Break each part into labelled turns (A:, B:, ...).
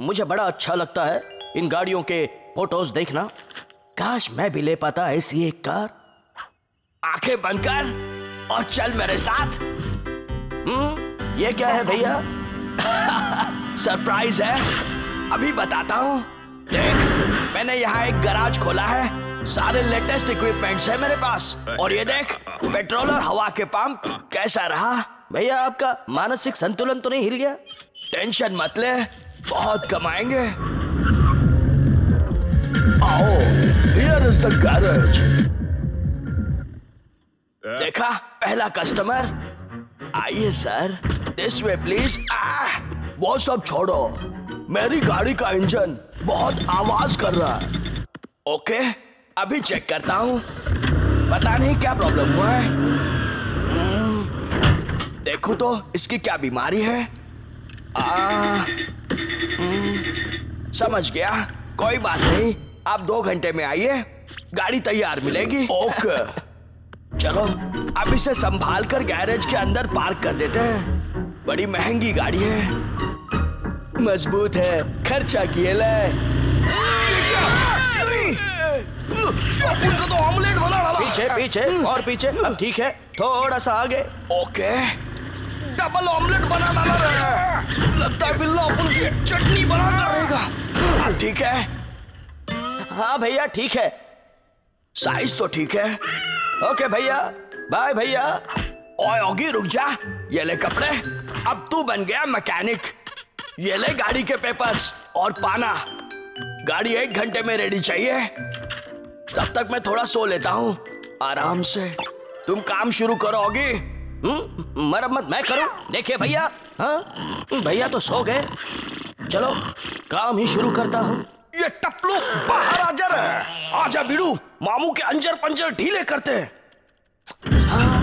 A: मुझे बड़ा अच्छा लगता है इन गाड़ियों के फोटोज देखना। काश मैं भी ले पाता ऐसी एक कार। आंखें बंद कर और चल मेरे साथ। ये क्या है भैया? सरप्राइज है, अभी बताता हूँ। देख, मैंने यहाँ एक गैराज खोला है, सारे लेटेस्ट इक्विपमेंट्स है मेरे पास। और ये देख, पेट्रोल और हवा के पंप। कैसा रहा भैया? आपका मानसिक संतुलन तो नहीं हिल गया? टेंशन मत ले, बहुत कमाएंगे। आओ, here is the garage। देखा, पहला कस्टमर। आइए सर, दिस वे प्लीज। वो सब छोड़ो, मेरी गाड़ी का इंजन बहुत आवाज कर रहा है। ओके, अभी चेक करता हूँ। पता नहीं क्या प्रॉब्लम हुआ है। देखो तो इसकी क्या बीमारी है। समझ गया, कोई बात नहीं। आप 2 घंटे में आइए, गाड़ी तैयार मिलेगी। ओके, चलो अब इसे संभाल कर गैरेज के अंदर पार्क कर देते हैं। बड़ी महंगी गाड़ी है, मजबूत है, खर्चा किए ले। तो ऑमलेट बना डाला। पीछे पीछे और पीछे। अब ठीक है, थोड़ा सा आगे। ओके, डबल ऑमलेट बना डाला। लगता है बिल्ला अपन की चटनी बना कर रहेगा। ठीक है। हाँ भैया ठीक है, साइज तो ठीक है। ओके भैया, बाय भैया। ओए ओगी रुक जा, ये ले कपड़े। अब तू बन गया मैकेनिक। ये ले गाड़ी के पेपर्स और पाना। गाड़ी 1 घंटे में रेडी चाहिए। तब तक मैं थोड़ा सो लेता हूँ आराम से। तुम काम शुरू करोगी? मरम्मत मैं करूं? देखिए भैया, हाँ भैया तो सो गए। चलो काम ही शुरू करता हूँ। ये टपलू बाहर आ जा रहा। आजा बीड़ू, मामू के अंजर पंजर ढीले करते हैं। हाँ,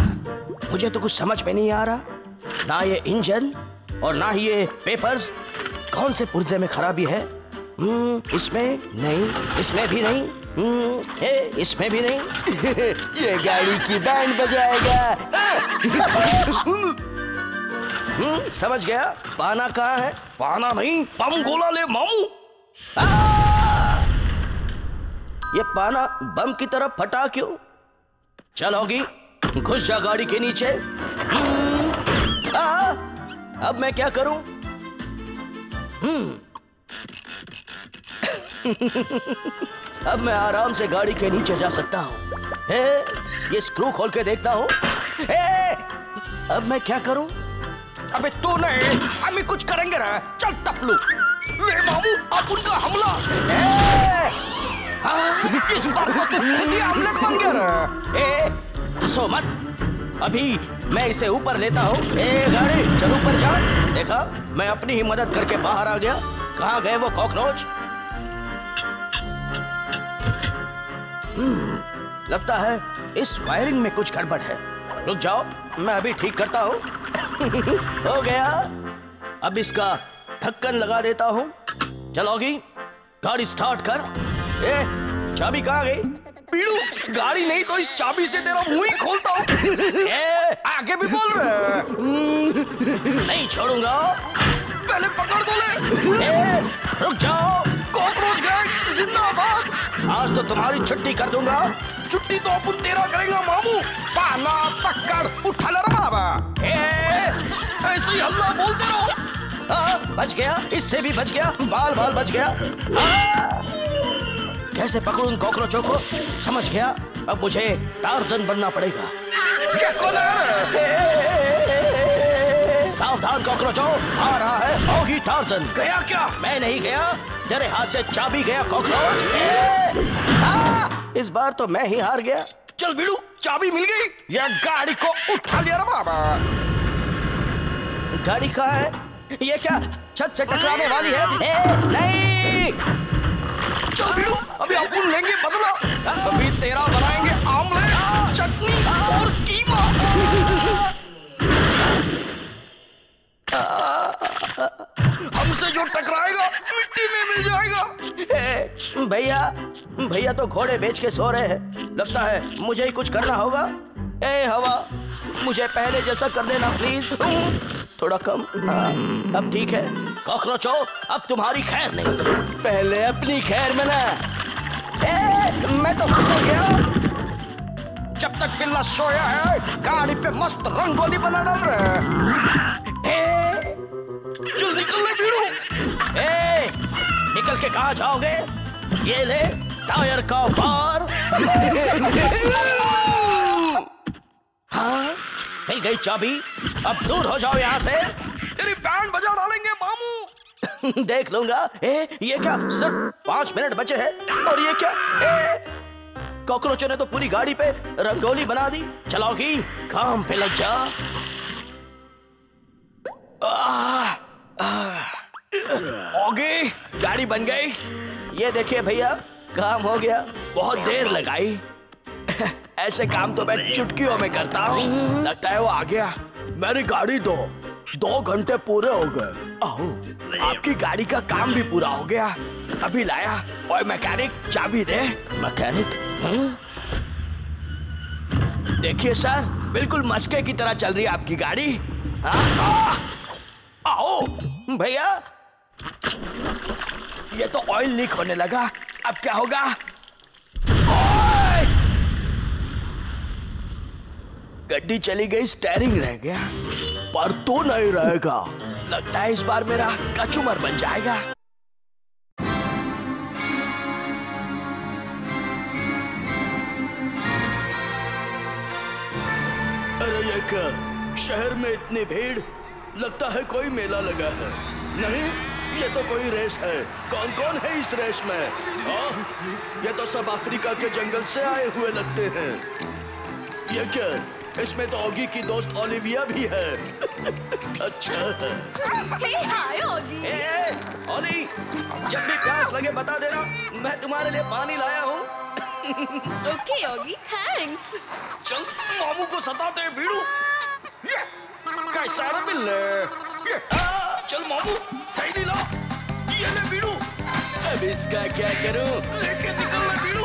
A: मुझे तो कुछ समझ में नहीं आ रहा, ना ये इंजन और ना ही ये पेपर्स। कौन से पुर्जे में खराबी है? इसमें नहीं, इसमें भी नहीं, इसमें भी नहीं। ये गाड़ी की बैंड बजाएगा। समझ गया। पाना कहाँ है? पाना नहीं, बम गोला ले मामू। ये पाना बम की तरफ फटा क्यों? चल होगी, घुस जा गाड़ी के नीचे। अब मैं क्या करूं? अब मैं आराम से गाड़ी के नीचे जा सकता हूँ। ये स्क्रू खोल के देखता हूँ। अब मैं क्या करूँ? अबे तू नहीं, हम कुछ करेंगे ना। चल टपलू, ले मामू अब उनका हमला। इस बार तो खुद ही आमलेट बन गया ना। हंसो मत, अभी मैं इसे ऊपर लेता हूँ। गाड़ी चल ऊपर जा। देखा, मैं अपनी ही मदद करके बाहर आ गया। कहाँ गए वो कॉकरोच? लगता है इस वायरिंग में कुछ गड़बड़ है। रुक जाओ, मैं अभी ठीक करता हूँ। हो गया। अब इसका ढक्कन लगा देता हूँ। चलोगी, गाड़ी स्टार्ट कर। चाबी कहाँ गई? पीड़ू, गाड़ी नहीं तो इस चाबी से तेरा मुंह ही खोलता हूँ। आगे भी बोल रहे हैं। नहीं छोड़ूंगा, पहले पकड़ दो ले। रुक जाओ, कॉकरोच गैंग जिंदाबाद। आज तो तुम्हारी छुट्टी कर दूंगा। छुट्टी तो अपन तेरा करेंगे मामू। पाना पकड़, उठा ले रहा बाबा। ऐसे ही हल्ला बोलते रहो। बच गया, इससे भी बच गया, बाल बाल बच गया। कैसे पकड़ूं उन कॉकरोचों को? समझ गया, अब मुझे टार्जन बनना पड़ेगा। सावधान कॉकरोचों, आ रहा है ओगी टार्जन। गया क्या? मैं नहीं गया, तेरे हाथ से चाबी गया कॉकरोच। इस बार तो मैं ही हार गया। चल बीड़ू, चाबी मिल गई। यह गाड़ी को उठा लिया रे बाबा। गाड़ी कहाँ है? ये क्या छत से टकराने वाली है? नहीं, चल बीड़ू, अभी अपन लेंगे बदला। अभी तेरा बनाएंगे आमलेट, चटनी और कीमा। हमसे जो टकराएगा मिट्टी में मिल जाएगा। भैया तो घोड़े बेच के सो रहे हैं। लगता है मुझे ही कुछ करना होगा। हवा, मुझे पहले जैसा कर देना प्लीज। थोड़ा कम। अब ठीक है। कॉकरोचों, अब तुम्हारी खैर नहीं, पहले अपनी खैर मना। मैं तो फंस गया। जब तक बिल्ला सोया है, गाड़ी पे मस्त रंगोली बना डाल रहे हैं। चल निकल ले बीड़ू। निकल के कहाँ जाओगे? ये ले टायर का बार। हाँ, मिल गई चाबी। अब दूर हो जाओ यहाँ से। तेरी बैंड बजा डालेंगे मामू। देख लूंगा। ये क्या, सिर्फ 5 मिनट बचे हैं और ये क्या? कॉकरोचों ने तो पूरी गाड़ी पे रंगोली बना दी। चलाओगी, काम पे लग जा। ओगी, गाड़ी बन गई। ये देखिए भैया, काम हो गया। बहुत देर लगाई। ऐसे काम तो मैं चुटकियों में करता हूँ। लगता है वो आ गया। मेरी गाड़ी 2 घंटे पूरे हो गए। आपकी गाड़ी का काम भी पूरा हो गया। अभी लाया। ओए मैकेनिक, चाबी दे। मैकेनिक? देखिए सर, बिल्कुल मस्के की तरह चल रही है आपकी गाड़ी। आओ भैया, ये तो ऑयल लीक होने लगा। अब क्या होगा? गड्डी चली गई, स्टीयरिंग रह गया, पर तो नहीं रहेगा। लगता है इस बार मेरा कचूमर बन जाएगा। अरे ये क्या, शहर में इतनी भीड़, लगता है कोई मेला लगा है। नहीं, ये तो कोई रेस है। कौन कौन है इस रेस में? ये तो सब अफ्रीका के जंगल से आए हुए लगते हैं। ये क्या, इसमें तो ऑगी की दोस्त ओलिविया भी है। अच्छा है।
B: हाय ऑगी।
A: ओली, जब भी प्यास लगे बता देना, मैं तुम्हारे लिए पानी लाया हूँ।
B: Okay Oggy, thanks.
A: चल मामू को सताते हैं बीड़ू। कैसा मिलने? चल मामू, थैली ला। ये ले बीड़ू। अब इसका क्या करूं? लेके निकल ले बीड़ू।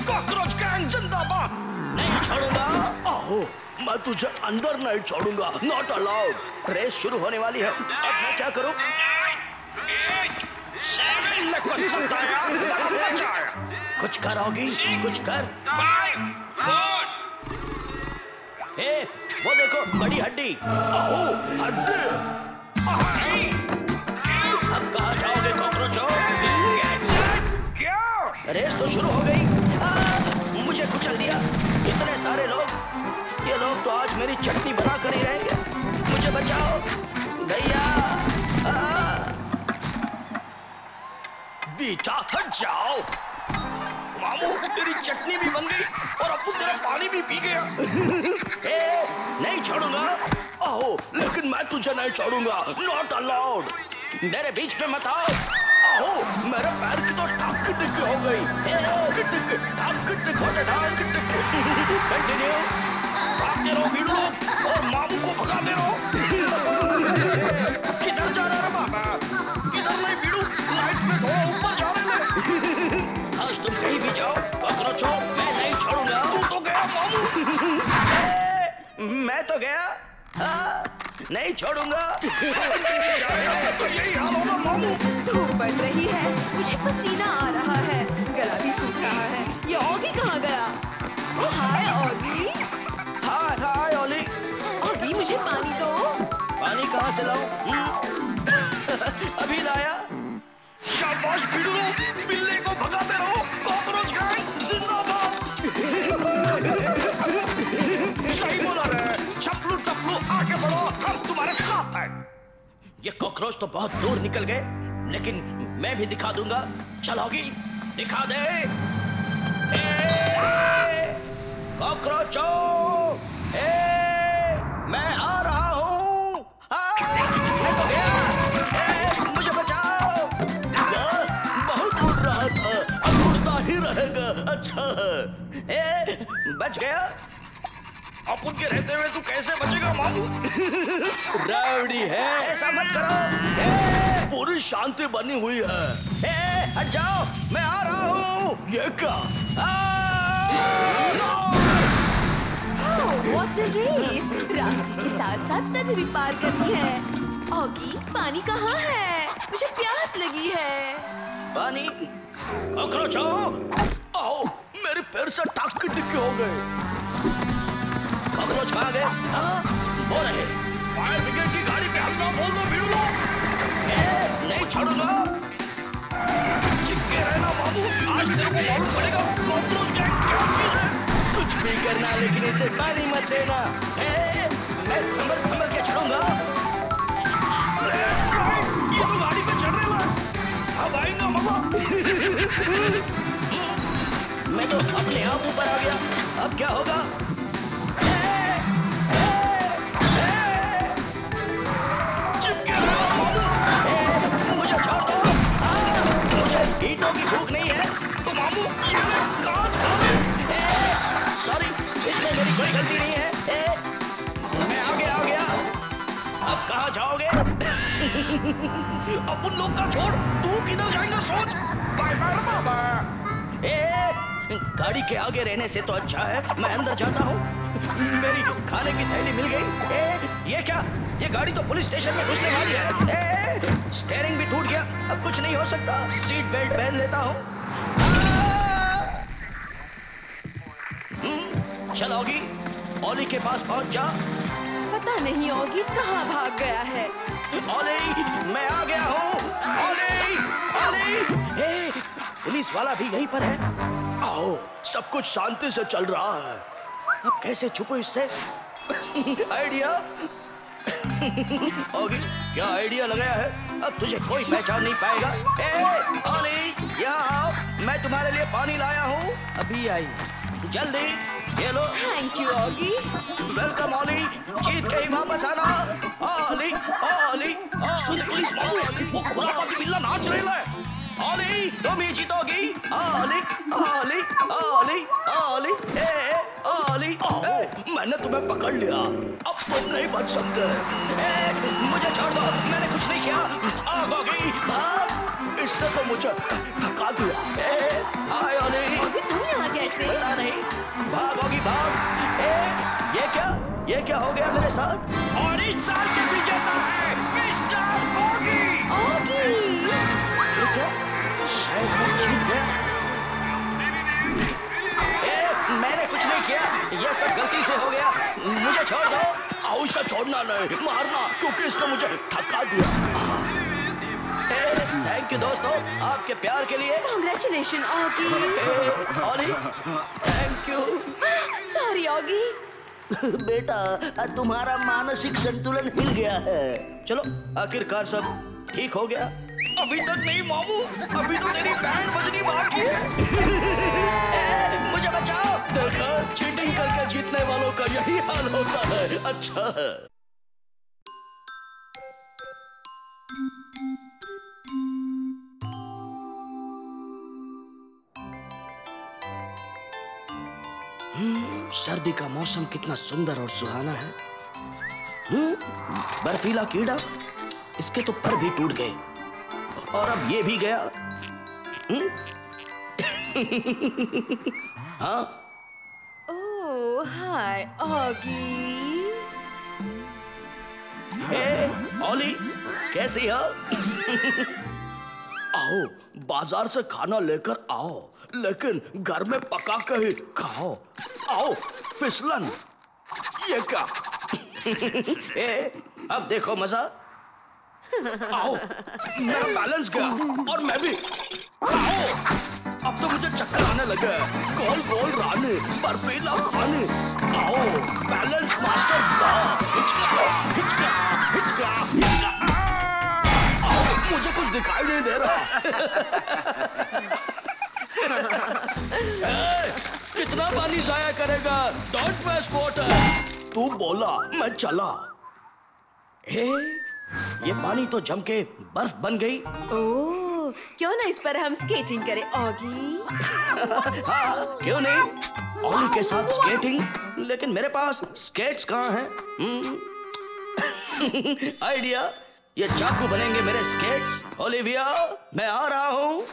A: कॉकरोच गैंग जिंदाबाद। नहीं छोड़ूंगा। आहो, मैं तुझे अंदर नहीं छोड़ूंगा। Not allowed. रेस शुरू होने वाली है। अब मैं क्या करूं? कुछ कर होगी, कुछ कर। 5, 4। वो देखो, बड़ी हड्डी। आहो, हड्डी। अब कहाँ जाओगे कॉकरोचों? क्या? रेस तो शुरू हो गई। मुझे कुचल दिया। इतने सारे लोग। ये लोग तो आज मेरी चटनी बना कर ही रहेंगे। मुझे बचाओ भैया। बीटा हट जाओ। मामू, तेरी चटनी भी बन गई और अब तेरा पानी भी पी गया। नहीं छोड़ूंगा। आहो, लेकिन मैं तुझे नहीं छोड़ूंगा। Not allowed. मेरे बीच में मत आओ। आहो, मेरे पैर की तो ठाक टिक हो गई। कंटिन्यू। भागते रहो बीड़ू और मामू को भगाते रहो। किधर जा रहा है बाबा? किधर नहीं बीड़ू? लाइट में हो, ऊपर जा रहे हैं। आज तुम कहीं भी जाओ कॉकरोचों, मैं नहीं छोड़ूंगा। तू तो गया मामू। मैं तो गया। नहीं छोड़ूंगा। तो यही हाल होगा मामू।
B: धूप बढ़ रही है, मुझे पसीना आ रहा है, गला भी सूख रहा है। ये ऑगी कहाँ गया? हाय ऑगी।
A: हाय ओली।
B: ऑगी, मुझे पानी दो।
A: पानी कहाँ से लाऊं? अभी लाया। शाबाश बीड़ू, बिल्ली को भगाते रहो। कॉकरोच गैंग जिंदाबाद। सही बोला रे। चप्पू टप्पू आगे बढ़ो, हम तुम्हारे साथ हैं। ये कॉकरोच तो बहुत दूर निकल गए, लेकिन मैं भी दिखा दूंगा। चलोगी? दिखा दे। कॉकरोचों, मैं आ रहा हूँ। मैं तो गया। मुझे बचाओ। बहुत उड़ रहा था, अब उड़ता ही रहेगा। अच्छा है। बच गया। अब उनके रहते हुए तू कैसे बचेगा मामू? रावड़ी है, ऐसा मत करो। पूरी शांति बनी हुई है। हट जाओ, मैं आ रहा हूँ। ये क्या?
B: What रेस रास्ते के साथ साथ नदी भी पार करनी है। ऑगी, पानी कहाँ है? मुझे प्यास लगी है।
A: पानी? कॉकरोच आओ, मेरे पैर से टाक की टिक्की हो गए। कॉकरोच कहाँ गए? वो रहे। फायर ब्रिगेड की गाड़ी पे हल्ला बोल दो, भिड़ लो। नहीं छोड़ूंगा। चिपके रहना बाबू, आज तेरे को मालूम पड़ेगा कॉकरोच गैंग क्या चीज है। कुछ भी करना, लेकिन इसे पानी मत देना। मैं संभल के चढ़ूंगा। ये तो गाड़ी पे चढ़ रहा है। अब आएगा मजा। मैं तो अपने आप ऊपर आ गया। अब क्या होगा? मुझे छोड़ दो। मुझे ईंटों की भूख नहीं है। तो मामू ये कांच सॉरी, इसमें मेरी कोई गलती नहीं है। मैं आ गया। अब कहाँ जाओगे? अपन लोग का छोड़, तू किधर जाएगा सोच। बाय बाय बाबा। गाड़ी के आगे रहने से तो अच्छा है मैं अंदर जाता हूँ। मेरी खाने की थैली मिल गई। ये क्या? ये गाड़ी तो पुलिस स्टेशन में घुसने वाली है। स्टीयरिंग भी टूट गया, अब कुछ नहीं हो सकता। सीट बेल्ट पहन लेता हूँ। चल ऑगी, ओली के पास पहुंच जा।
B: पता नहीं ऑगी कहाँ भाग गया है।
A: ओली, मैं आ गया हूँ। ओली, पुलिस वाला भी यहीं पर है। आओ, सब कुछ शांति से चल रहा है। अब कैसे छुपो इससे? आइडिया। ओगी, क्या आइडिया लगाया है? अब तुझे कोई पहचान नहीं पाएगा। ओली, यहाँ आओ, मैं तुम्हारे लिए पानी लाया हूँ। अभी आई, जल्दी ये लो।
B: Thank you Oggy.
A: Welcome Olly, जीत के ही वापस आना। ओली, सुन पुलिस वालों, वो खुरापाती बिल्ला नाच रहा है। ओली, तुम ही जीतोगी। ओली, मैंने तुम्हें पकड़ लिया, अब तुम नहीं बच सकते। मुझे छोड़ दो, मैंने कुछ नहीं किया। ओली, भाग, इसने तो मुझे थका दिया। हाय ओली,
B: तुम यहाँ कैसे?
A: पता नहीं, भाग ओगी भाग। ये क्या हो गया मेरे साथ? और इस साल के विजेता है मिस्टर ओगी। ये क्या? शायद मैं जीत गया। मैंने कुछ नहीं किया, ये सब गलती से हो गया। मुझे छोड़ दो। आओ, इसे छोड़ना नहीं, मारना, क्योंकि इसने मुझे थका दिया। थैंक यू दोस्तों, आपके प्यार के लिए।
B: Congratulation Oggy.
A: Thank you.
B: Sorry Oggy.
A: बेटा, तुम्हारा मानसिक संतुलन हिल गया है। चलो, आखिरकार सब ठीक हो गया। अभी तक नहीं मामू, अभी तो तेरी बैंड बजनी बाकी है। मुझे बचाओ। देखा, चीटिंग करके जीतने वालों का यही हाल होता है। अच्छा है। सर्दी का मौसम कितना सुंदर और सुहाना है। बर्फीला कीड़ा, इसके तो पर भी टूट गए और अब ये भी गया। हाँ?
B: ओह, हाय ऑगी।
A: ओली, कैसी हो? आओ, बाजार से खाना लेकर आओ, लेकिन घर में पका कर ही खाओ। आओ, फिसलन। ये क्या? अब देखो मजा। आओ, मेरा बैलेंस गया और मैं भी। आओ, अब तो मुझे चक्कर आने लगे। गोल गोल रानी, बर्फीला पानी। आओ, बैलेंस मास्टर। आओ, मुझे कुछ दिखाई नहीं दे रहा। कितना पानी जाया करेगा? Don't waste water. तू बोला, मैं चला। ये पानी तो जम के बर्फ बन गई।
B: ओह, क्यों ना इस पर हम स्केटिंग करें ऑगी?
A: हाँ, क्यों नहीं? ओली के साथ स्केटिंग, लेकिन मेरे पास स्केट्स कहाँ हैं? आइडिया, ये चाकू बनेंगे मेरे स्केट्स। ओलिविया, मैं आ रहा हूँ।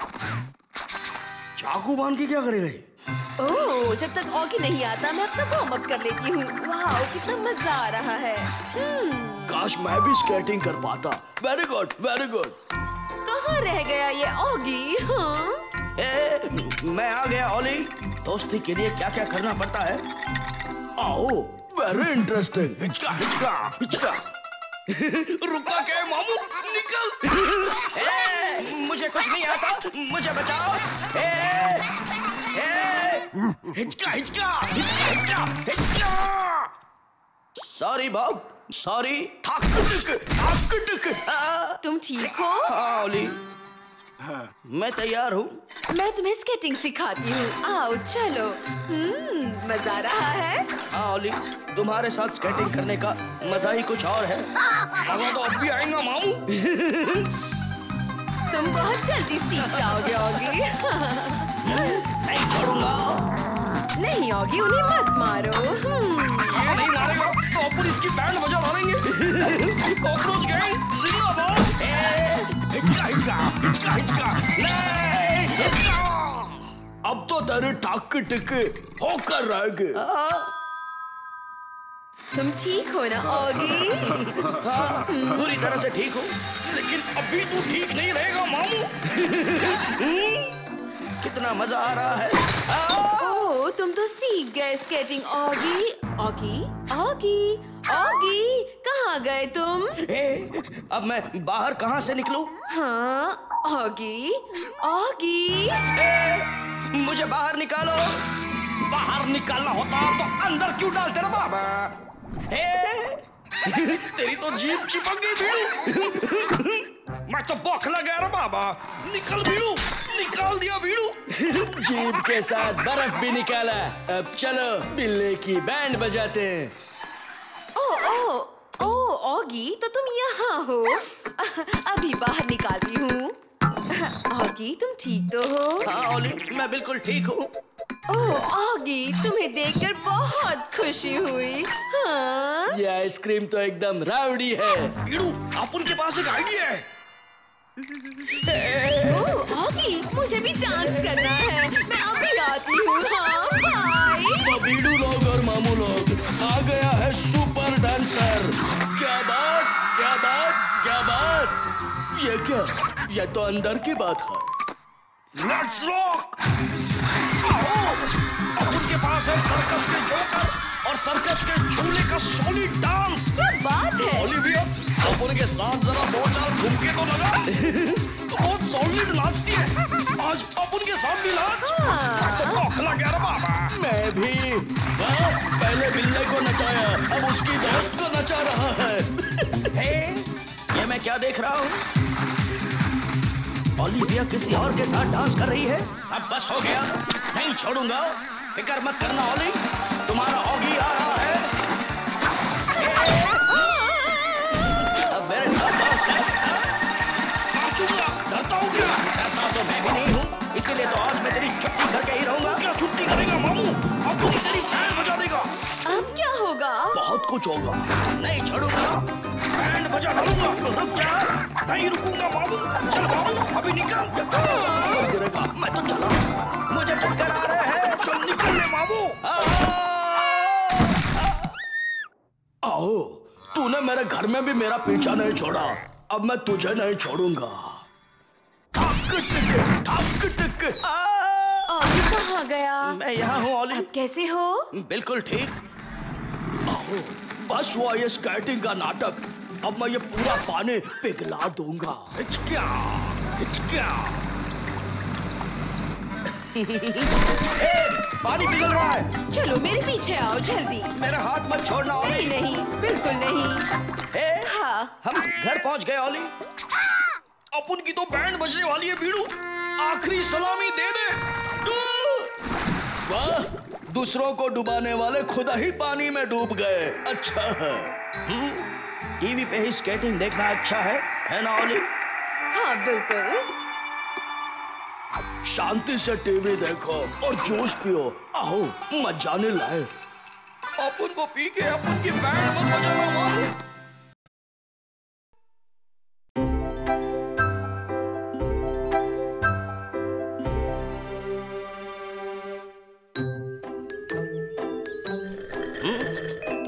A: चाकू बांध के क्या करेगा?
B: ओह, जब तक ऑगी नहीं आता मैं अपना वार्म अप कर लेती हूँ। वाह, कितना मजा आ रहा है।
A: काश मैं भी स्केटिंग कर पाता। Very good, very good.
B: कहाँ रह गया ये ऑगी? हाँ?
A: मैं आ गया ओली। दोस्ती के लिए क्या क्या करना पड़ता है? आओ, वेरी इंटरेस्टिंग। हिचका हिचका हिचका। रुका के मामू, निकल। मुझे कुछ नहीं आता, मुझे बचाओ। हिचका हिचका हिचका हिचका हिचका। Sorry Bob, sorry.
B: तुम ठीक हो?
A: हाँ ओली, मैं तैयार हूँ।
B: मैं तुम्हें स्केटिंग सिखाती हूँ। आओ चलो। मजा आ रहा है?
A: हाँ ओली, तुम्हारे साथ स्केटिंग करने का मजा ही कुछ और है। मजा तो अब भी आएगा मामू।
B: तुम बहुत जल्दी सीख जाओगे ऑगी।
A: नहीं छोड़ूंगा।
B: नहीं ऑगी, उन्हें मत मारो।
A: ये नहीं मारेगा तो अपन इसकी बैंड बजा मारेंगे। कॉकरोच गैंग जिंदाबाद। हिचका हिचका हिचका हिचका। नहीं, हिचका। अब तो तेरे टाक टिके होकर रहेंगे।
B: तुम ठीक हो ना ऑगी?
A: हाँ, पूरी तरह से ठीक हूँ, लेकिन अभी तू ठीक नहीं रहेगा मामू। कितना मजा आ रहा है।
B: ओह, तुम तो सीख गए skating Oggy. Oggy Oggy Oggy, कहाँ गए तुम?
A: अब मैं बाहर कहाँ से निकलूं?
B: हाँ ऑगी ऑगी।
A: मुझे बाहर निकालो। बाहर निकालना होता तो अंदर क्यों डालते ना बाबा? तेरी तो जीभ चिपक गई भीड़ू। मैं तो बौखला गया रे बाबा। निकल भीड़ू, निकाल दिया भीड़ू। जीभ के साथ बर्फ भी निकाला। अब चलो बिल्ले की बैंड बजाते हैं।
B: ओ ऑगी, तो तुम यहाँ हो? अभी बाहर निकालती हूँ। ऑगी, तुम ठीक तो हो?
A: हाँ ओली, मैं बिल्कुल ठीक हूँ।
B: ओह ऑगी, तुम्हें देखकर बहुत खुशी हुई। हाँ?
A: ये आइसक्रीम तो एकदम रावड़ी है। भीड़ू, आप उनके पास एक आइडिया है।
B: ओह ऑगी, मुझे भी डांस करना है। मैं अभी आती हूँ। हाँ बाय।
A: तो भीड़ू लोग और मामू लोग, आ गया है सुपर डांसर। क्या बात, क्या बात, क्या बात। ये क्या? ये तो अंदर की बात है। Let's rock. अब उनके पास है सर्कस के जोकर और सर्कस के झूले का सॉलिड डांस।
B: क्या बात है?
A: ओलिविया, अब उनके साथ जरा दो चार घूम के तो लगा। तो बहुत सॉलिड नाचती है। आज अब उनके साथ भी नाच। मैं तो बौखला गया रे बाबा। मैं भी। पहले बिल्ले को नचाया, अब उसकी दोस्त को नचा रहा है। ये मैं क्या देख रहा हूँ? ओलिविया किसी और के साथ डांस कर रही है। अब बस हो गया, नहीं छोड़ूंगा। फिक्र मत करना ओली, तुम्हारा ऑगी आ रहा है। अब मेरे साथ डांस कर। नाचूंगा, डरता हूँ क्या? डरता तो मैं भी नहीं हूँ, इसीलिए तो आज मैं तेरी छुट्टी करके ही रहूंगा। क्या छुट्टी करेगा मामू? अब तो तेरी बैंड बजा देगा।
B: अब क्या होगा?
A: बहुत कुछ होगा, नहीं छोड़ूंगा। बैंड बजा डालूंगा। रुक जा। नहीं रुकूंगा मामू। चल मामू, अभी निकल। गिरेगा, मैं तो चला। मुझे चक्कर आ रहे हैं। चल निकल ले मामू। आओ, तूने मेरे घर में भी मेरा पीछा नहीं छोड़ा, अब मैं तुझे नहीं छोड़ूंगा।
B: ऑगी कहाँ गया?
A: मैं यहाँ हूँ ओली।
B: अब कैसे हो?
A: बिल्कुल ठीक। आओ, बस हुआ ये स्केटिंग का नाटक। अब मैं ये पूरा पानी पिघला दूंगा। हिचक्या, हिचक्या। पानी पिघल रहा है।
B: चलो मेरे पीछे आओ जल्दी।
A: मेरा हाथ मत छोड़ना ओली।
B: नहीं, बिल्कुल नहीं। हाँ।
A: हम घर पहुंच गए ओली। अपन की तो बैंड बजने वाली है भीड़ू। आखिरी सलामी दे दे। वाह, दूसरों को डुबाने वाले खुदा ही पानी में डूब गए। अच्छा है। टीवी पे ही स्केटिंग देखना अच्छा है ना ओली?
B: हाँ बिल्कुल।
A: शांति से टीवी देखो और जूस पियो। आओ, मजाने लाए। अपन को पी के अपन की बैंड मत बजाना मामू।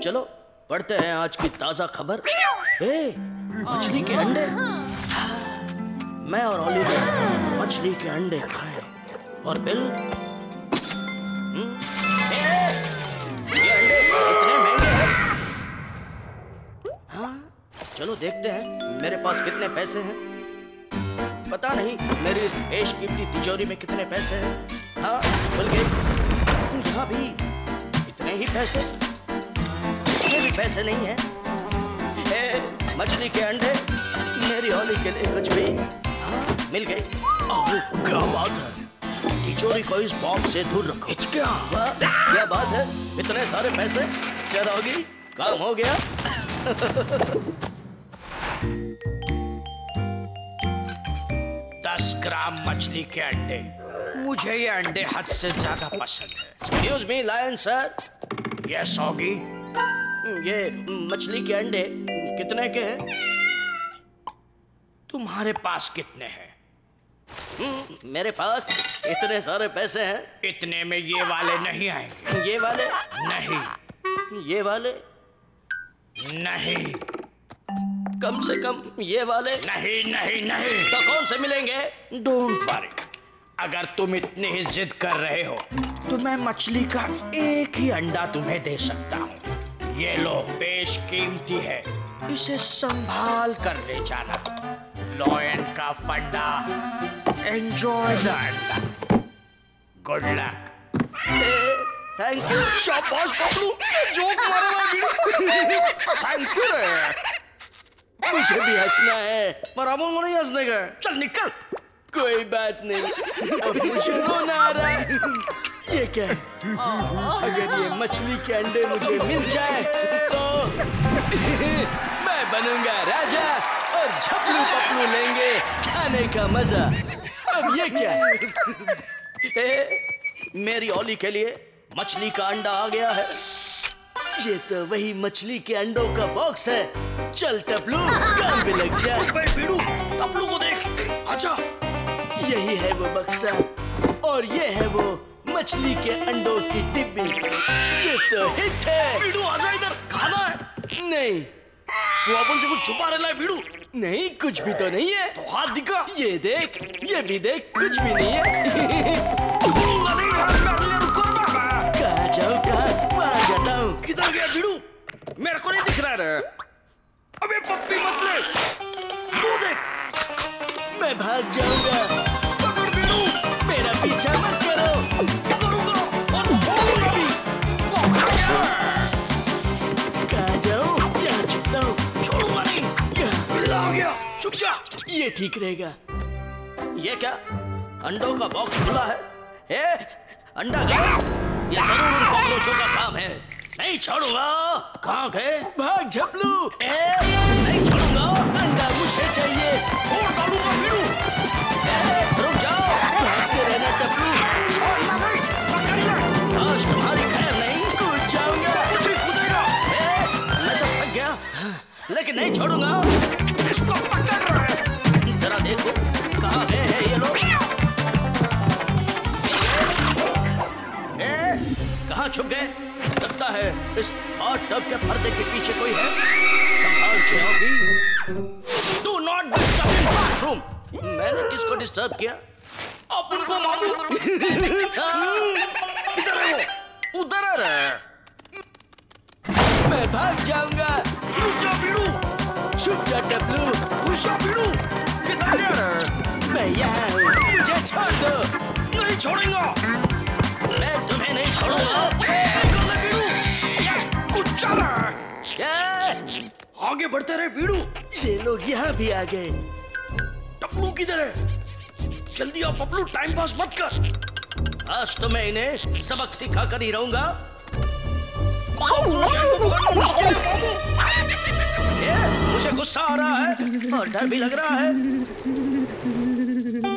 A: चलो पढ़ते हैं आज की ताजा खबर। मछली के अंडे। मैं और ओलिवर मछली के अंडे खाएं और बिल ये अंडे इतने महंगे हैं। हाँ चलो देखते हैं मेरे पास कितने पैसे हैं। पता नहीं मेरी इस बेशकीमती तिजोरी में कितने पैसे हैं। हाँ मिल गए। यहाँ भी इतने ही पैसे, इसमें भी पैसे नहीं है। मछली के अंडे मेरी होली के लिए कुछ भी। हाँ मिल गए। क्या बात है, तिजोरी को इस बॉक्स से दूर रखो। क्या बात है, इतने सारे पैसे। चलोगी, काम हो गया। 10 ग्राम मछली के अंडे। मुझे ये अंडे हद से ज्यादा पसंद है। Excuse me lion sir. Yes Oggy. ये मछली के अंडे कितने के हैं? तुम्हारे पास कितने हैं? मेरे पास इतने सारे पैसे हैं। इतने में ये वाले नहीं आएंगे। ये वाले नहीं। ये वाले नहीं। कम से कम ये वाले नहीं। नहीं नहीं तो कौन से मिलेंगे? डोंट वरी, अगर तुम इतनी ही जिद कर रहे हो तो मैं मछली का एक ही अंडा तुम्हें दे सकता हूँ। ये लो, बेशकीमती है, इसे संभाल कर ले जाना। लॉयन का फंडा, एंजॉय द अंडा। Good luck. Thank you. शाबाश बबलू, जोक मारेगा। Thank you. मुझे भी हंसना है पर अमन को नहीं हंसने का। चल निकल। कोई बात नहीं, अब मुझे रोना आ रहा है। ये क्या है? अगर ये मछली के अंडे मुझे मिल जाए तो मैं बनूंगा राजा और झपलू पपलू लेंगे खाने का मजा। अब ये क्या है? मेरी ओली के लिए मछली का अंडा आ गया है। ये तो वही मछली के अंडों का बॉक्स है। चल टपलू, काम पे लग जा। बीड़ू, टपलू को देख। अच्छा, यही है वो बक्सा और ये है वो मछली के अंडों की डिब्बी। ये तो हिट है। बीड़ू आजा इधर, खाना है। नहीं, तू अपन से कुछ छुपा रहा है बीड़ू? नहीं, कुछ भी तो नहीं है। तो हाथ दिखा। ये देख, ये भी देख, कुछ भी नहीं है। कहाँ जाऊँ, कहाँ? वहाँ जाता हूँ। किधर गया बीड़ू? मेरे को नहीं दिख रहा है। अबे पप्पी मत ले, तू देख। मैं भाग जाऊंगा। पकड़ बीड़ू, मेरा पीछा मत करो। करूंगा और होगा भी। वो खा गया। कहाँ जाऊँ? यहाँ छुपता हूँ, छोड़ूंगा नहीं। बिल्ला आ गया, छुप जा। ये ठीक रहेगा। ये क्या? अंडों का बॉक्स खुला है। अंडा गया? ये जरूर उन कॉकरोचों का काम है। नहीं छोड़ूंगा। कहाँ गए? भाग झपलू। नहीं छोड़ूंगा। अंडा मुझे चाहिए। और डालूंगा बीड़ू। रुक जाओ। भागते रहना टपलू। छोड़ना नहीं, पकड़िए। आज तुम्हारी खैर नहीं। कूद जाऊंगा। कुछ भी कूदेगा। मैं तो थक गया, लेकिन नहीं छोड़ूंगा। इसको पकड़ रहे। जरा देखो कहाँ गए हैं ये लोग। कहाँ छुप गए? लगता है इस हॉट टब के पर्दे के पीछे कोई है। संभाल के आओगी। Do not disturb in bathroom। मैंने किसको डिस्टर्ब किया? अपन को मालूम। इधर है वो, उधर आ रहा है। मैं भाग जाऊंगा। रुक जा बीड़ू। छुप जा टपलू। उषा बीड़ू, किधर है? मैं यहाँ हूँ, मुझे छोड़ दो। नहीं छोड़ूंगा। मैं तुम्हें नहीं छोड़ूंगा। आगे बढ़ते रहे बीड़ू। ये लोग यहाँ भी आ गए। टपलू किधर है? जल्दी आओ पपलू, टाइम पास मत कर। आज तो मैं इन्हें सबक सिखा कर ही रहूंगा। मुझे गुस्सा आ रहा है और डर भी लग रहा है।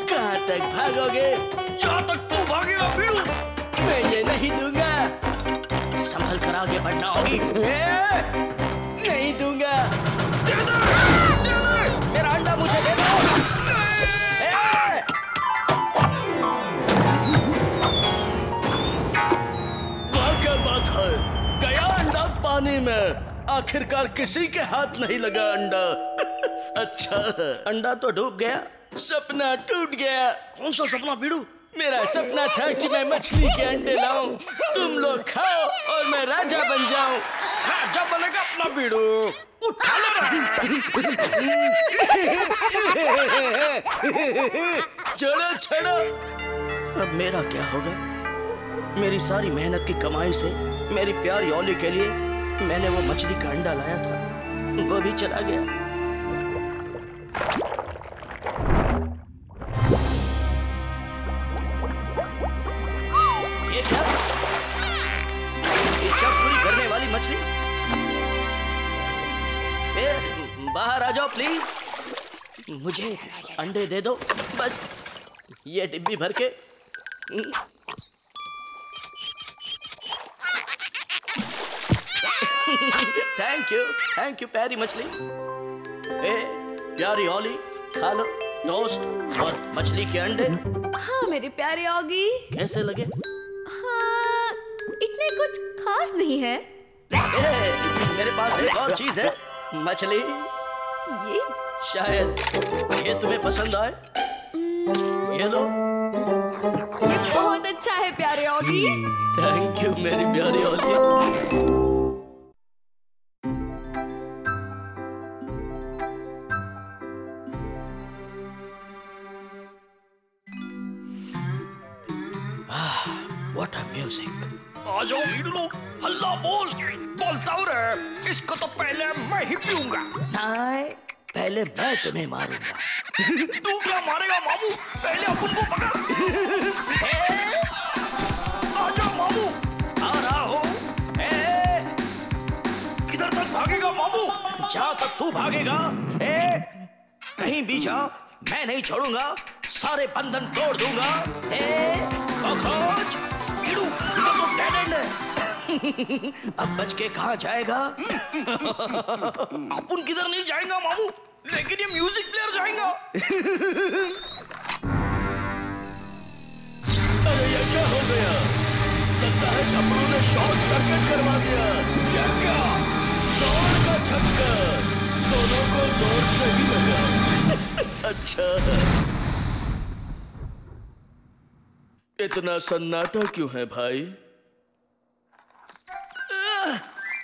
A: कहाँ तक भागोगे? जहाँ तक तू भागेगा बीड़ू, मैं ये नहीं दूंगा। संभल कर आगे बढ़ना होगी। नहीं दूंगा। दे दे, दे दे। मेरा अंडा मुझे दे दो। क्या बात है? गया अंडा पानी में आखिरकार किसी के हाथ नहीं लगा अंडा। अच्छा, अंडा तो डूब गया, सपना टूट गया। कौन सा सपना बीड़ू? मेरा सपना था कि मैं मछली के अंडे लाऊं, तुम लोग खाओ और मैं राजा बन जाऊं। राजा बनेगा अपना बीड़ू, उठा लो। छोड़ो छोड़ो। अब मेरा क्या होगा? मेरी सारी मेहनत की कमाई से मेरी प्यारी ओली के लिए मैंने वो मछली का अंडा लाया था, वो भी चला गया। ये क्या? इच्छा पूरी करने वाली मछली? बाहर आ जाओ प्लीज, मुझे अंडे दे दो बस, ये डिब्बी भर के। थैंक यू प्यारी मछली। प्यारी ओली, खा लो टोस्ट और मछली के अंडे।
B: हाँ मेरे प्यारे ऑगी,
A: कैसे लगे?
B: हाँ, इतने कुछ खास नहीं है।
A: मेरे पास एक और चीज है, मछली।
B: ये
A: शायद ये तुम्हें पसंद आए। ये लो।
B: ये बहुत अच्छा है प्यारे ऑगी।
A: थैंक यू मेरी प्यारी ओली। What a music!
C: आ जाओ हीरो, हल्ला बोल, बोलता हूँ रे, इसको तो पहले मैं ही पीऊंगा।
A: नहीं, पहले मैं तुम्हें मारूंगा।
C: तू क्या मारेगा मामू? पहले अपन को पकड़। आ जाओ मामू,
A: आ रहा हूँ।
C: किधर तक भागेगा मामू?
A: जहाँ तक तू भागेगा, कहीं भी जाओ, मैं नहीं छोड़ूंगा, सारे बंधन तोड़ दूंगा। कॉकरोच,
C: हीरो, इधर तो डेड एंड है।
A: अब बच के कहाँ जाएगा?
C: अपन किधर नहीं जाएगा मामू, लेकिन ये म्यूजिक प्लेयर जाएगा।
A: अरे ये क्या हो गया? लगता है छपरू ने शॉर्ट सर्किट करवा दिया।
C: ये क्या?
A: जोर का छक्का, दोनों को जोर से ही लगा। अच्छा, इतना सन्नाटा क्यों है भाई?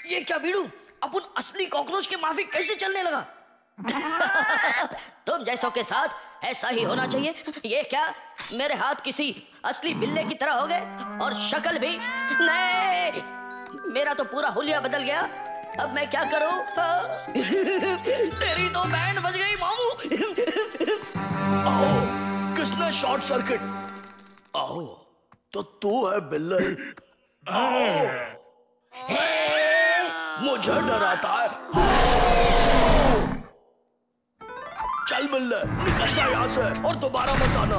C: ये क्या बीड़ू, अपन असली कॉकरोच के माफिक कैसे चलने लगा?
A: तुम जैसों के साथ ऐसा ही होना चाहिए। ये क्या, मेरे हाथ किसी असली बिल्ले की तरह हो गए और शक्ल भी? नहीं, मेरा तो पूरा हुलिया बदल गया। अब मैं क्या करूं?
C: तेरी तो बैंड बज गई मामू।
A: आओ, किसने शॉर्ट सर्किट? आओ, तो तू है बिल्ले। मुझे डराता है। चल बिल्ले, निकल जा यहाँ से और दोबारा मत आना।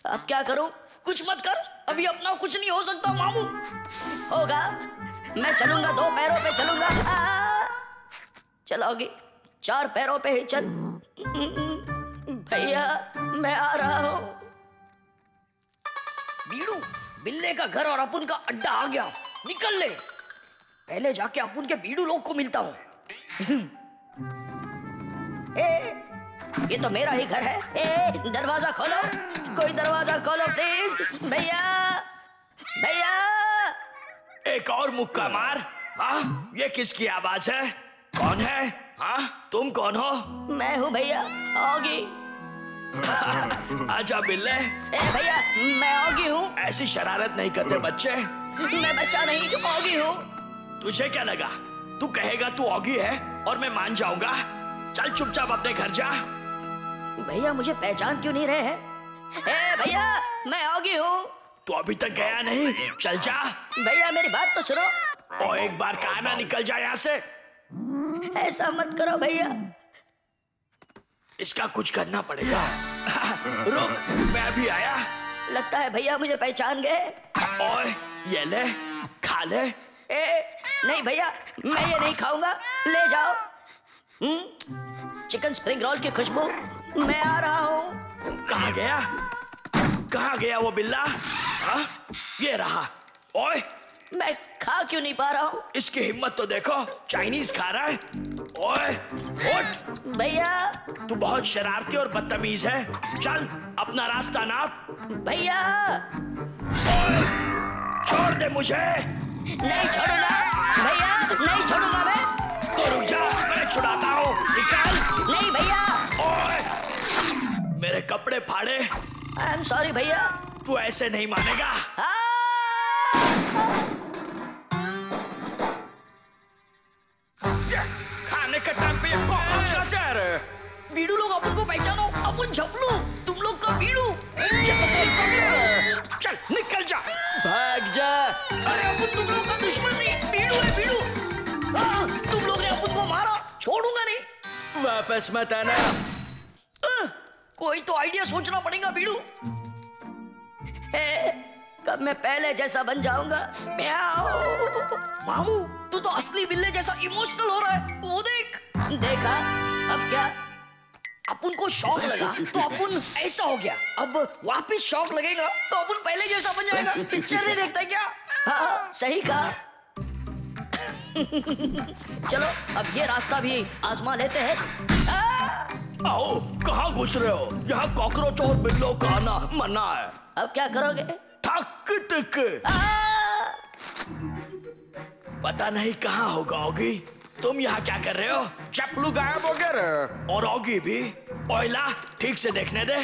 A: अब क्या करूं?
C: कुछ मत कर, अभी अपना कुछ नहीं हो सकता मामू।
A: होगा, मैं चलूंगा, 2 पैरों पे चलूंगा। चलोगी, 4 पैरों पे ही चल। भैया मैं आ रहा हूँ।
C: बीड़ू, बिल्ले का घर और अपन का अड्डा आ गया, निकल ले। पहले जाके अपन के बीड़ू लोग को मिलता हूँ।
A: ये तो मेरा ही घर है। दरवाजा खोलो, कोई दरवाजा खोलो प्लीज। भैया भैया।
C: एक और मुक्का मार। हाँ, ये किसकी आवाज है? कौन है? हाँ, तुम कौन हो?
A: मैं हूँ भैया, ऑगी।
C: आजा बिल्ले।
A: भैया मैं ऑगी हूँ।
C: ऐसी शरारत नहीं करते बच्चे।
A: मैं बच्चा नहीं, ऑगी हूँ।
C: तुझे क्या लगा, तू कहेगा तू ऑगी है और मैं मान जाऊंगा? चल चुपचाप अपने घर जा।
A: भैया मुझे पहचान क्यों नहीं रहे हैं? भैया मैं ऑगी हूँ।
C: तू अभी तक गया नहीं, चल जा।
A: भैया मेरी बात तो सुनो।
C: और एक बार कहा ना, निकल जा यहाँ से।
A: ऐसा मत करो भैया।
C: इसका कुछ करना पड़ेगा। रुक, मैं अभी आया।
A: लगता है भैया मुझे पहचान गए।
C: ओए, ये ले, खा ले।
A: नहीं भैया, मैं ये नहीं खाऊंगा, ले जाओ। चिकन स्प्रिंग रोल की खुशबू। मैं आ रहा हूँ।
C: कहाँ गया? कहाँ गया वो बिल्ला? हाँ? ये रहा। ओए,
D: मैं खा क्यों नहीं पा रहा हूँ?
C: इसकी हिम्मत तो देखो, चाइनीज खा रहा है। ओए, उठ।
D: भैया।
C: तू बहुत शरारती और बदतमीज है। चल अपना रास्ता नाप।
D: भैया।
C: ओए, छोड़ दे मुझे।
D: नहीं छोड़ूंगा भैया, नहीं छोड़ूंगा मैं।
C: तो रुक जा, मैं छुड़ाता हूँ। निकाल।
D: नहीं भैया।
C: ओए, मेरे कपड़े फाड़े।
D: आई एम सॉरी भैया।
C: तू ऐसे नहीं मानेगा। खाने का टाइम पे
D: बीड़ू लोग अपन को पहचानो, अपन झपलू, तुम लोग का बीड़ू।
C: चल निकल जा।
A: भाग जा।
D: अरे अपन तुम लोग का दुश्मन नहीं, बीड़ू है बीड़ू। तुम लोग ने अपन को मारा, छोड़ूंगा नहीं।
A: वापस मत आना।
D: कोई तो आइडिया सोचना पड़ेगा बीड़ू। कब मैं पहले जैसा बन जाऊंगा। मामू तू तो असली बिल्ले जैसा इमोशनल हो रहा है, वो देख। देखा अब क्या, अपन को शौक लगा तो अपन ऐसा हो गया, अब वापस शौक लगेगा तो अपन पहले जैसा बन जाएगा। पिक्चर नहीं देखता क्या? हाँ सही कहा। चलो अब ये रास्ता भी आजमा लेते हैं।
C: आओ, कहाँ घुस रहे हो? यहाँ कॉकरोच और बिल्लों का आना मना है।
D: अब क्या करोगे?
C: ठक टिक। पता नहीं कहाँ होगा ऑगी। तुम यहाँ क्या कर रहे हो?
A: चप्पू गायब हो गया।
C: और ऑगी भी। ओइला ठीक से देखने दे।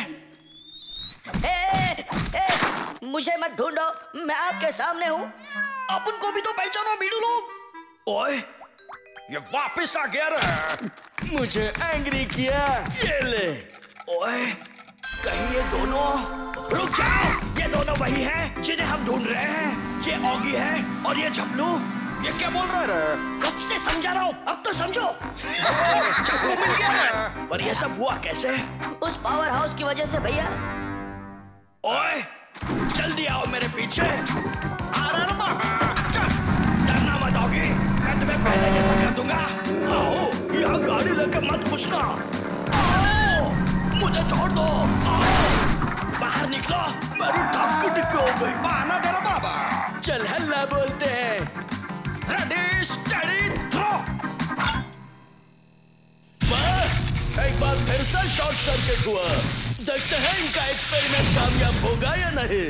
D: मुझे मत ढूंढो, मैं आपके सामने हूँ। अपन को भी तो पहचानो बीड़ू लोग।
C: ओए,
A: ये वापस आ गया रे। मुझे एंग्री किया।
C: ये ले। ओए, कहीं ये दोनों, रुक जाओ, ये दोनों वही हैं जिन्हें हम ढूंढ रहे हैं। ये ऑगी है और ये झपलू।
A: ये क्या बोल रहा है?
D: कब से समझा रहा हूँ, अब तो समझो।
A: चप्पू मिल गया।
C: पर ये सब हुआ कैसे?
D: उस पावर हाउस की वजह से भैया।
C: ओए, जल्दी आओ मेरे पीछे। आ रहा डरना मत ऑगी, मैं तुम्हें पहले जैसा कर दूंगा। आओ, यहाँ गाड़ी लेकर मत घुसना। आओ, मुझे छोड़ दो। आओ, बाहर निकलो, मेरी ठक टिक हो गई।
A: बहाना तेरा बाबा।
C: चल हल्ला बोलते हैं।
A: Ready study throw.
C: एक बार फिर से शॉर्ट सर्किट हुआ। देखते हैं इनका एक्सपेरिमेंट कामयाब होगा या नहीं।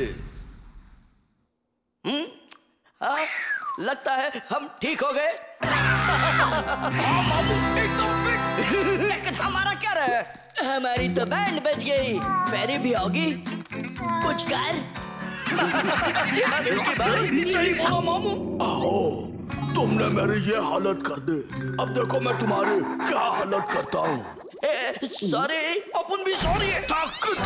D: हाँ, लगता है हम ठीक हो गए। लेकिन हमारा क्या रहा? हमारी तो बैंड बज गई। फेरी भी होगी, कुछ कर।
C: सही बोला मामू। आओ, तुमने मेरी ये हालत कर दी, अब देखो मैं तुम्हारी क्या हालत करता हूँ।
D: सॉरी, अपन भी सॉरी है।
C: ठक टिक,